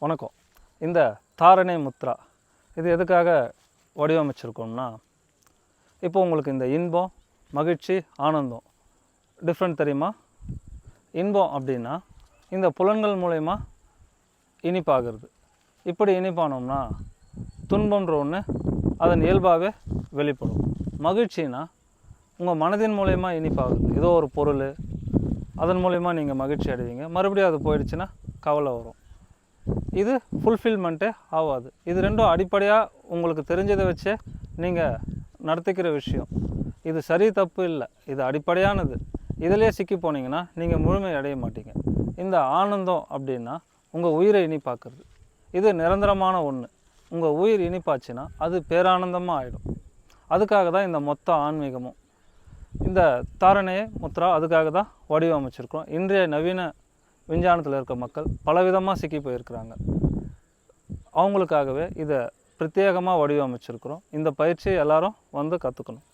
வணக்கம். இந்த தாரணை முத்ரா இது எதுக்காக வடிவமைச்சிருக்கோம்னா, இப்போ உங்களுக்கு இந்த இன்பம், மகிழ்ச்சி, ஆனந்தம் டிஃப்ரெண்ட் தெரியுமா? இன்பம் அப்படின்னா இந்த புலன்கள் மூலயமா இனிப்பாகிறது. இப்படி இனிப்பானோம்னா துன்பம்ன்ற ஒன்று அதன் இயல்பாகவே வெளிப்படும். மகிழ்ச்சினா உங்கள் மனதின் மூலயமா இனிப்பாகுது. ஏதோ ஒரு பொருள் அதன் மூலயமா நீங்கள் மகிழ்ச்சி அடைவீங்க. மறுபடியும் அது போயிடுச்சுன்னா கவலை வரும். இது ஃபுல்ஃபில்மெண்ட்டே ஆகாது. இது ரெண்டும் அடிப்படையாக உங்களுக்கு தெரிஞ்சதை வச்சே நீங்கள் நடத்திக்கிற விஷயம். இது சரி தப்பு இல்லை, இது அடிப்படையானது. இதிலே சிக்கி போனீங்கன்னா நீங்கள் முழுமை அடைய மாட்டீங்க. இந்த ஆனந்தம் அப்படின்னா உங்கள் உயிரை இனிப்பாக்குறது. இது நிரந்தரமான ஒன்று. உங்கள் உயிர் இனிப்பாச்சுன்னா அது பேரானந்தமாக ஆகிடும். அதுக்காக தான் இந்த மொத்த ஆன்மீகமும். இந்த தாரணையை முத்ரா அதுக்காக தான் வடிவமைச்சிருக்கோம். இன்றைய நவீன விஞ்ஞானத்தில் இருக்க மக்கள் பலவிதமாக சிக்கி போயிருக்கிறாங்க. அவங்களுக்காகவே இதை பிரத்யேகமாக வடிவமைச்சிருக்கிறோம். இந்த பயிற்சியை எல்லோரும் வந்து கற்றுக்கணும்.